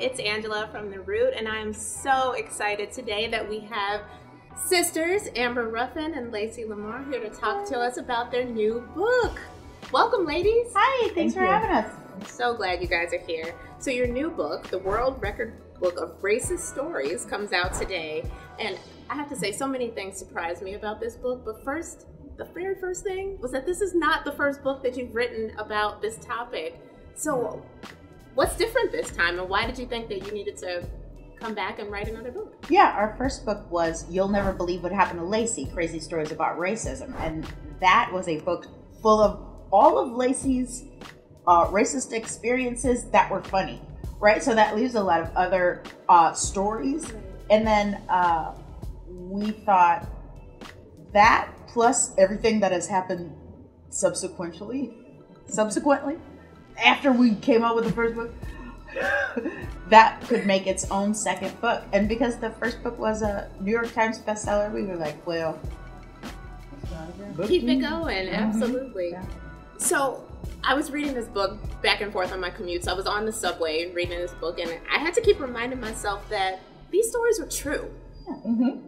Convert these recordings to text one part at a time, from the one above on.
it's Angela from The Root, and I'm so excited today that we have sisters Amber Ruffin and Lacey Lamar here to talk to us about their new book. Welcome, ladies. Hi, thanks for having us. I'm so glad you guys are here. So your new book, The World Record Book of Racist Stories, comes out today, and I have to say so many things surprised me about this book, but first, the very first thing was that this is not the first book that you've written about this topic. So what's different this time, and why did you think that you needed to come back and write another book? Yeah, our first book was You'll Never Believe What Happened to Lacey, Crazy Stories About Racism. And that was a book full of all of Lacey's racist experiences that were funny, right? So that leaves a lot of other stories. And then we thought that plus everything that has happened subsequently, after we came out with the first book, that could make its own second book. And because the first book was a New York Times bestseller, we were like, well, keep it going. Absolutely. Yeah. So I was reading this book back and forth on my commute. So I was on the subway and reading this book, and I had to keep reminding myself that these stories were true. Yeah. Mm-hmm.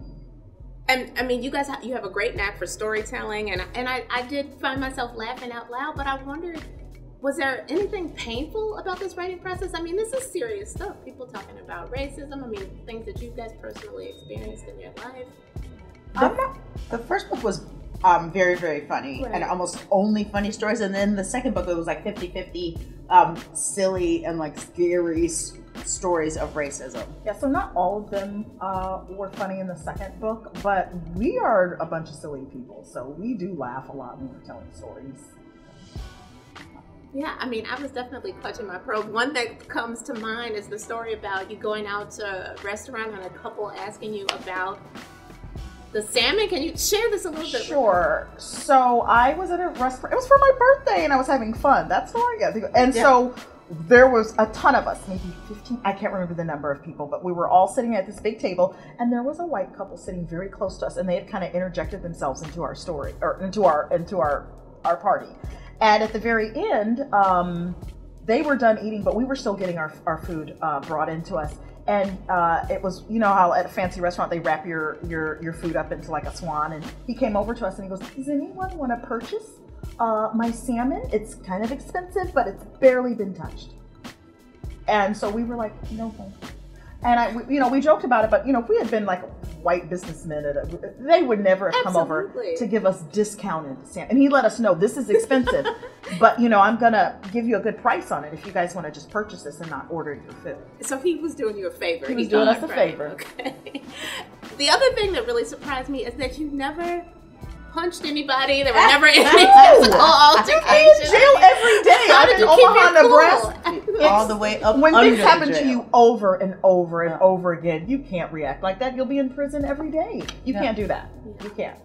And I mean, you guys, you have a great knack for storytelling, and I did find myself laughing out loud, but I wondered, was there anything painful about this writing process? I mean, this is serious stuff. People talking about racism. I mean, things that you guys personally experienced in your life. The first book was very, very funny, right, and almost only funny stories. And then the second book, it was like 50-50 silly and like scary stories of racism. Yeah, so not all of them were funny in the second book, but we are a bunch of silly people, so we do laugh a lot when we're telling stories. Yeah, I mean, I was definitely clutching my pearl. One that comes to mind is the story about you going out to a restaurant and a couple asking you about the salmon. Can you share this a little bit? Sure. So I was at a restaurant. It was for my birthday, and I was having fun. That's all I got. And so there was a ton of us, maybe 15. I can't remember the number of people, but we were all sitting at this big table, and there was a white couple sitting very close to us, and they had kind of interjected themselves into our story, or into our party. And at the very end, they were done eating, but we were still getting our food brought into us. And it was, you know how at a fancy restaurant they wrap your food up into like a swan. And he came over to us and he goes, "Does anyone want to purchase my salmon? It's kind of expensive, but it's barely been touched." And so we were like, "No thanks." And we joked about it, but if we had been like white businessmen, they would never have come over to give us discounted salmon. And he let us know, this is expensive, but I'm gonna give you a good price on it if you guys want to just purchase this and not order your food. So he was doing you a favor. He was doing us a favor. Okay. The other thing that really surprised me is that you never punched anybody. There were never any physical altercations. I'm in jail every day. How I'm did in you keep Omaha, your cool? Nebraska. All the way up When under things happen the to jail. you over and over and over again, you can't react like that. You'll be in prison every day. You can't do that. You can't.